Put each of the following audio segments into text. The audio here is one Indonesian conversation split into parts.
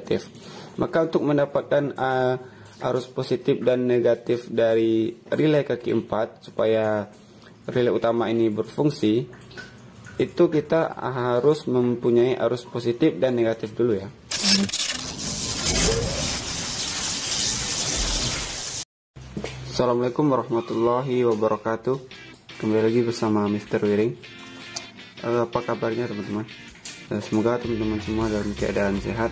negatif. Maka untuk mendapatkan arus positif dan negatif dari relay kaki 4 supaya relay utama ini berfungsi, itu kita harus mempunyai arus positif dan negatif dulu ya. Assalamualaikum warahmatullahi wabarakatuh. Kembali lagi bersama Mr. Wiring. Apa kabarnya teman-teman? Semoga teman-teman semua dalam keadaan sehat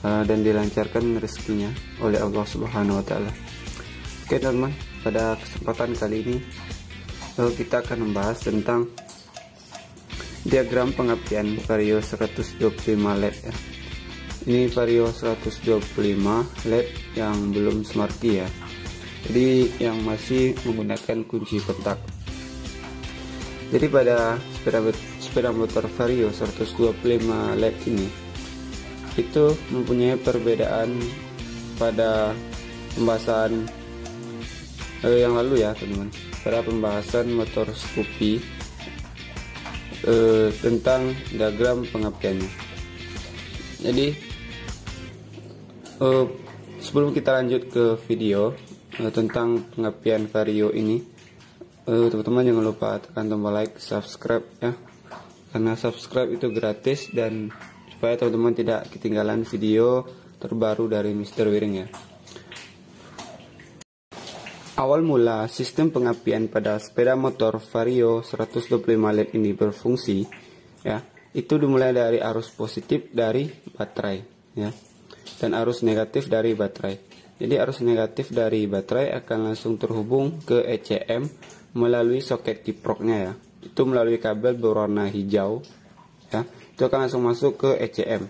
dan dilancarkan rezekinya oleh Allah Subhanahu wa Ta'ala. Oke teman-teman, pada kesempatan kali ini kita akan membahas tentang diagram pengapian Vario 125 LED ya. Ini Vario 125 LED yang belum smart key ya, jadi yang masih menggunakan kunci kontak. Jadi pada sepeda motor Vario 125 LED ini itu mempunyai perbedaan pada pembahasan yang lalu ya teman-teman, pada pembahasan motor Scoopy tentang diagram pengapiannya. Jadi sebelum kita lanjut ke video tentang pengapian Vario ini, teman-teman jangan lupa tekan tombol like, subscribe ya, karena subscribe itu gratis dan supaya teman-teman tidak ketinggalan video terbaru dari Mr. Wiring ya. Awal mula sistem pengapian pada sepeda motor Vario 125 LED ini berfungsi ya, itu dimulai dari arus positif dari baterai ya, dan arus negatif dari baterai. Jadi arus negatif dari baterai akan langsung terhubung ke ECM melalui soket kiproknya ya, itu melalui kabel berwarna hijau ya, itu akan langsung masuk ke ECM.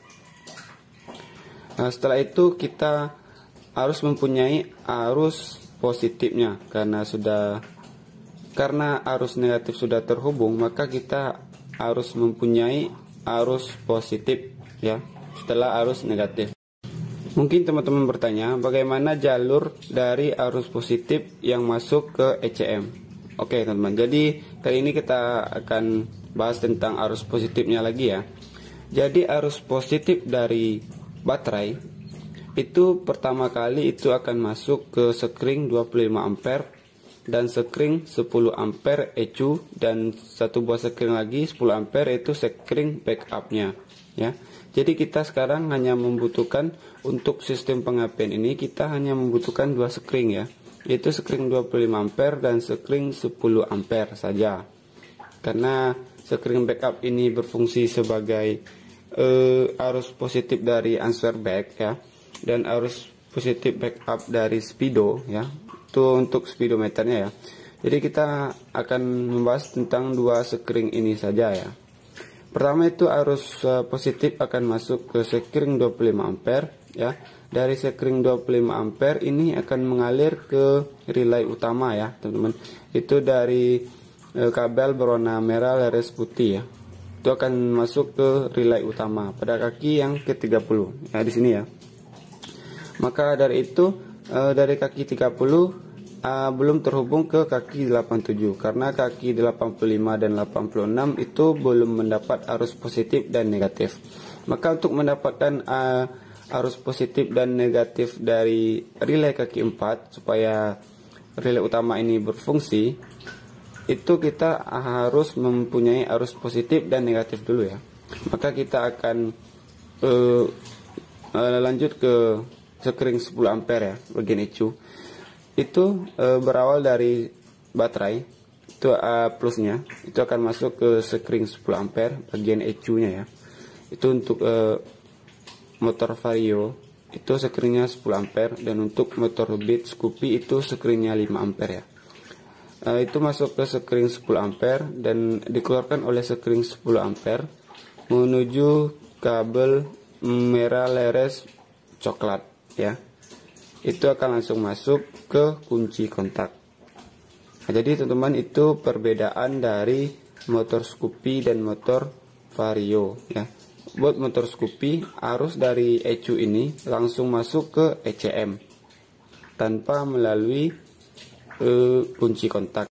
Nah, setelah itu kita harus mempunyai arus positifnya, karena arus negatif sudah terhubung, maka kita harus mempunyai arus positif ya setelah arus negatif. Mungkin teman-teman bertanya, bagaimana jalur dari arus positif yang masuk ke ECM? Oke teman-teman, jadi kali ini kita akan bahas tentang arus positifnya lagi ya. Jadi arus positif dari baterai itu pertama kali itu akan masuk ke sekring 25 ampere dan sekring 10 ampere ECU, dan satu buah sekring lagi 10 ampere itu sekring backupnya ya. Jadi kita sekarang hanya membutuhkan untuk sistem pengapian ini, kita hanya membutuhkan dua sekring ya, yaitu sekring 25 ampere dan sekring 10 ampere saja. Karena sekring backup ini berfungsi sebagai arus positif dari answer back ya, dan arus positif backup dari speedo ya, itu untuk speedometernya ya. Jadi kita akan membahas tentang dua sekring ini saja ya. Pertama itu arus positif akan masuk ke sekring 25 ampere ya. Dari sekring 25 ampere ini akan mengalir ke relay utama ya teman-teman. Itu dari kabel berwarna merah leres putih ya. Itu akan masuk ke relay utama pada kaki yang ke-30 ya, di sini ya. Maka dari itu dari kaki 30 belum terhubung ke kaki 87, karena kaki 85 dan 86 itu belum mendapat arus positif dan negatif. Maka untuk mendapatkan arus positif dan negatif dari relay kaki 4 supaya relay utama ini berfungsi, itu kita harus mempunyai arus positif dan negatif dulu ya. Maka kita akan lanjut ke sekring 10 ampere ya, bagian ECU. Itu berawal dari baterai, itu plusnya, itu akan masuk ke sekring 10 ampere bagian ECU-nya ya. Itu untuk motor Vario itu sekringnya 10 ampere, dan untuk motor Beat Scoopy itu sekringnya 5 ampere ya. Itu masuk ke sekring 10 ampere dan dikeluarkan oleh sekring 10 ampere menuju kabel merah leres coklat ya. Itu akan langsung masuk ke kunci kontak. Nah, jadi teman-teman, itu perbedaan dari motor Scoopy dan motor Vario ya. Buat motor Scoopy, arus dari ECU ini langsung masuk ke ECM tanpa melalui kunci kontak.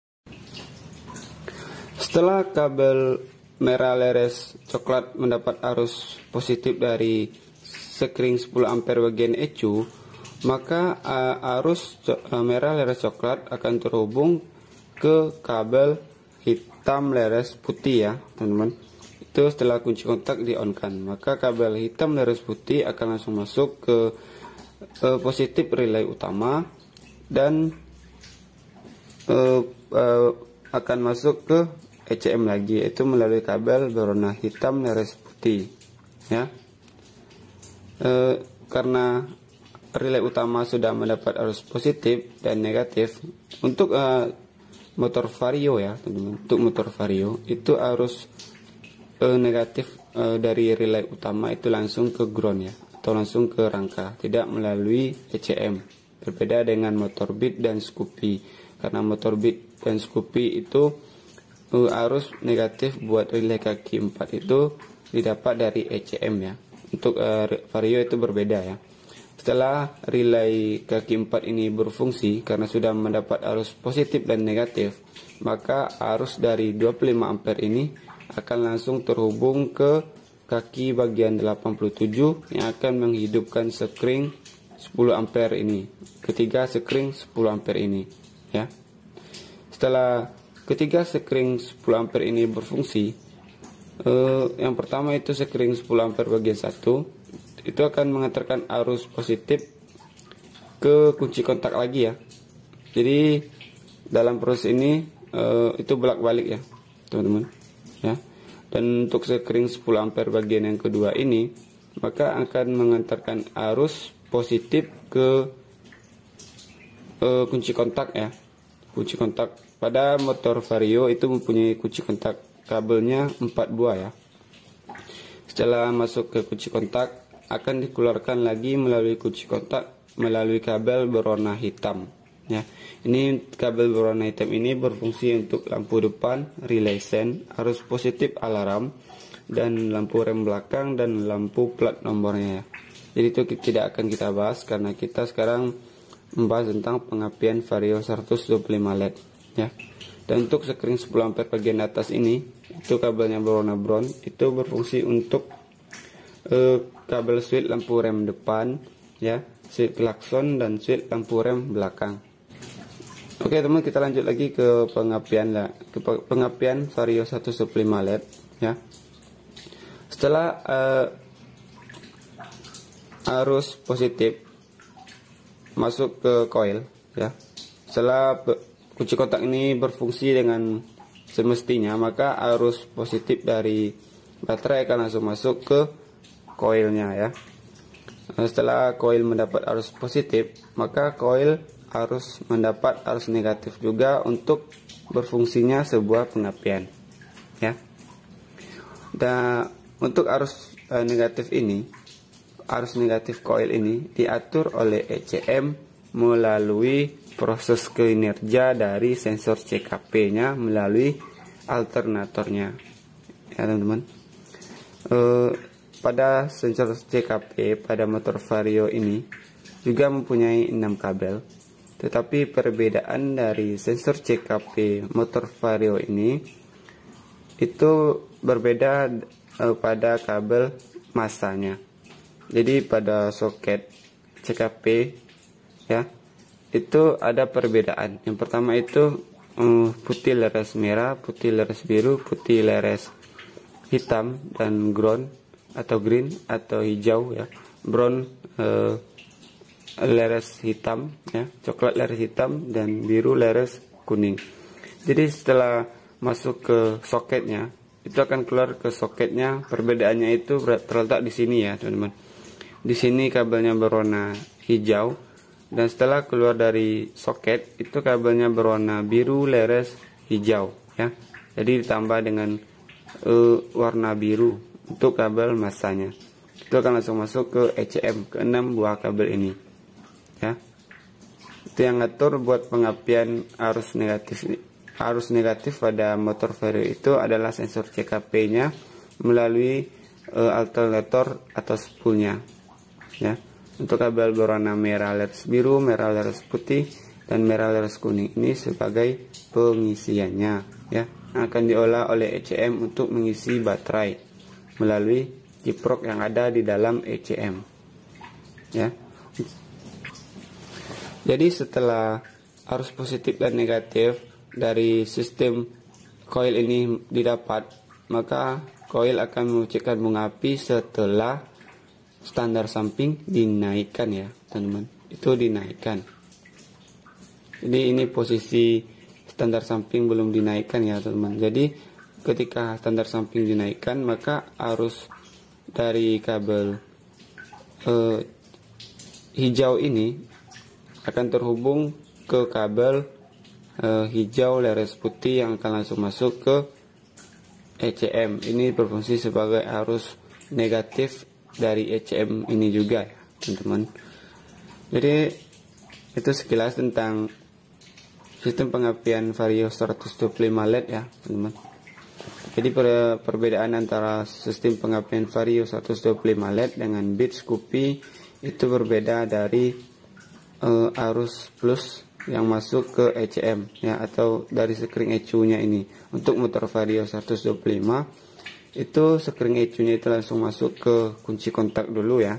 Setelah kabel merah leres coklat mendapat arus positif dari sekring 10 ampere bagian ECU, maka arus merah leres coklat akan terhubung ke kabel hitam leres putih ya teman-teman. Itu setelah kunci kontak di on kan, maka kabel hitam leres putih akan langsung masuk ke positif relay utama dan akan masuk ke ECM lagi, yaitu melalui kabel berwarna hitam leres putih ya. Karena relay utama sudah mendapat arus positif dan negatif, untuk motor vario ya teman-teman, untuk motor vario itu arus negatif dari relay utama itu langsung ke ground ya, atau langsung ke rangka, tidak melalui ECM. Berbeda dengan motor Beat dan Scoopy, karena motor Beat dan Scoopy itu arus negatif buat relay kaki 4 itu didapat dari ECM ya. Untuk vario itu berbeda ya. Setelah relay kaki 4 ini berfungsi karena sudah mendapat arus positif dan negatif, maka arus dari 25 ampere ini akan langsung terhubung ke kaki bagian 87 yang akan menghidupkan sekring 10 ampere ini, ketiga sekring 10 ampere ini ya. Setelah ketiga sekring 10 ampere ini berfungsi, yang pertama itu sekring 10 ampere bagian 1 itu akan mengantarkan arus positif ke kunci kontak lagi ya. Jadi dalam proses ini itu bolak-balik ya teman-teman ya. Dan untuk sekring 10 ampere bagian yang kedua ini, maka akan mengantarkan arus positif ke kunci kontak ya. Kunci kontak pada motor vario itu mempunyai kunci kontak kabelnya 4 buah ya. Setelah masuk ke kunci kontak, akan dikeluarkan lagi melalui kunci kontak melalui kabel berwarna hitam ya. Ini kabel berwarna hitam ini berfungsi untuk lampu depan, relay sen, arus positif alarm, dan lampu rem belakang dan lampu plat nomornya ya. Jadi itu tidak akan kita bahas karena kita sekarang membahas tentang pengapian vario 125 LED ya. Dan untuk sekring 10 ampere bagian atas ini, itu kabelnya berwarna brown, itu berfungsi untuk kabel switch lampu rem depan ya, switch klakson, dan switch lampu rem belakang. Oke teman, kita lanjut lagi ke pengapian vario 125 LED ya. Setelah arus positif masuk ke coil ya, setelah kunci kontak ini berfungsi dengan semestinya, maka arus positif dari baterai akan langsung masuk ke koilnya ya. Setelah koil mendapat arus positif, maka koil harus mendapat arus negatif juga untuk berfungsinya sebuah pengapian ya. Dan untuk arus negatif ini, arus negatif koil ini diatur oleh ECM melalui proses kinerja dari sensor CKP-nya melalui alternatornya ya teman-teman. Pada sensor CKP pada motor vario ini juga mempunyai 6 kabel, tetapi perbedaan dari sensor CKP motor vario ini itu berbeda pada kabel masanya. Jadi pada soket CKP ya, itu ada perbedaan. Yang pertama itu putih leres merah, putih leres biru, putih leres hitam, dan ground atau green atau hijau ya, brown leres hitam ya, coklat leres hitam, dan biru leres kuning. Jadi setelah masuk ke soketnya, itu akan keluar ke soketnya. Perbedaannya itu terletak di sini ya teman-teman. Di sini kabelnya berwarna hijau, dan setelah keluar dari soket itu kabelnya berwarna biru leres hijau ya. Jadi ditambah dengan warna biru untuk kabel masanya. Itu akan langsung masuk ke ECM, ke 6 buah kabel ini ya. Itu yang ngatur buat pengapian arus negatif. Arus negatif pada motor vario itu adalah sensor CKP-nya melalui alternator atau spoolnya ya. Untuk kabel berwarna merah leres biru, merah leres putih, dan merah leres kuning ini sebagai pengisiannya ya, akan diolah oleh ECM untuk mengisi baterai melalui kiprok yang ada di dalam ECM ya. Jadi setelah arus positif dan negatif dari sistem koil ini didapat, maka koil akan memunculkan bunga api setelah standar samping dinaikkan, ya teman-teman. Itu dinaikkan. Jadi ini posisi standar samping belum dinaikkan, ya teman-teman. Jadi ketika standar samping dinaikkan, maka arus dari kabel hijau ini akan terhubung ke kabel hijau leres putih yang akan langsung masuk ke ECM. Ini berfungsi sebagai arus negatif dari ECM ini juga, ya teman-teman. Jadi itu sekilas tentang sistem pengapian Vario 125 LED, ya teman-teman. Jadi perbedaan antara sistem pengapian Vario 125 LED dengan bit Scoopy itu berbeda dari arus plus yang masuk ke ECM, ya, atau dari sekring ECU-nya ini. Untuk motor Vario 125 itu sekring ECU-nya itu langsung masuk ke kunci kontak dulu, ya,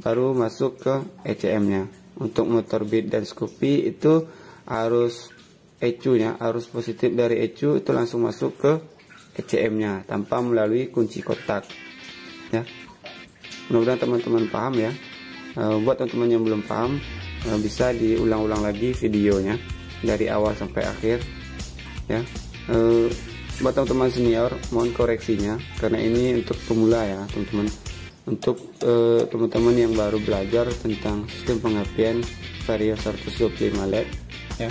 baru masuk ke ECM-nya. Untuk motor bit dan Scoopy itu arus ECU-nya, arus positif dari ECU itu langsung masuk ke ECM-nya tanpa melalui kunci kontak, ya. Mudah-mudahan teman-teman paham, ya. Buat teman-teman yang belum paham, bisa diulang-ulang lagi videonya dari awal sampai akhir, ya. Buat teman-teman senior mohon koreksinya karena ini untuk pemula, ya teman-teman. Untuk teman-teman yang baru belajar tentang sistem pengapian Vario 125 LED, ya,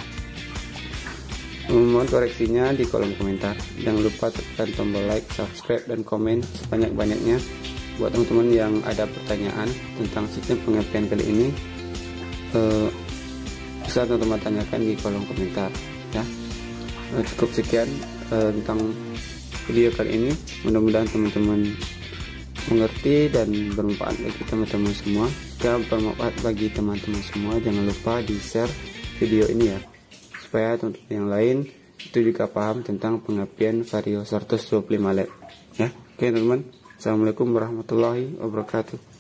mohon koreksinya di kolom komentar. Jangan lupa tekan tombol like, subscribe, dan komen sebanyak-banyaknya. Buat teman-teman yang ada pertanyaan tentang sistem pengapian kali ini, bisa teman-teman tanyakan di kolom komentar, ya. Cukup sekian tentang video kali ini. Mudah-mudahan teman-teman mengerti dan bermanfaat bagi teman-teman semua. Jika bermanfaat bagi teman-teman semua, jangan lupa di share video ini, ya, supaya teman-teman yang lain itu juga paham tentang pengapian Vario 125 LED, ya. Oke teman-teman, assalamualaikum warahmatullahi wabarakatuh.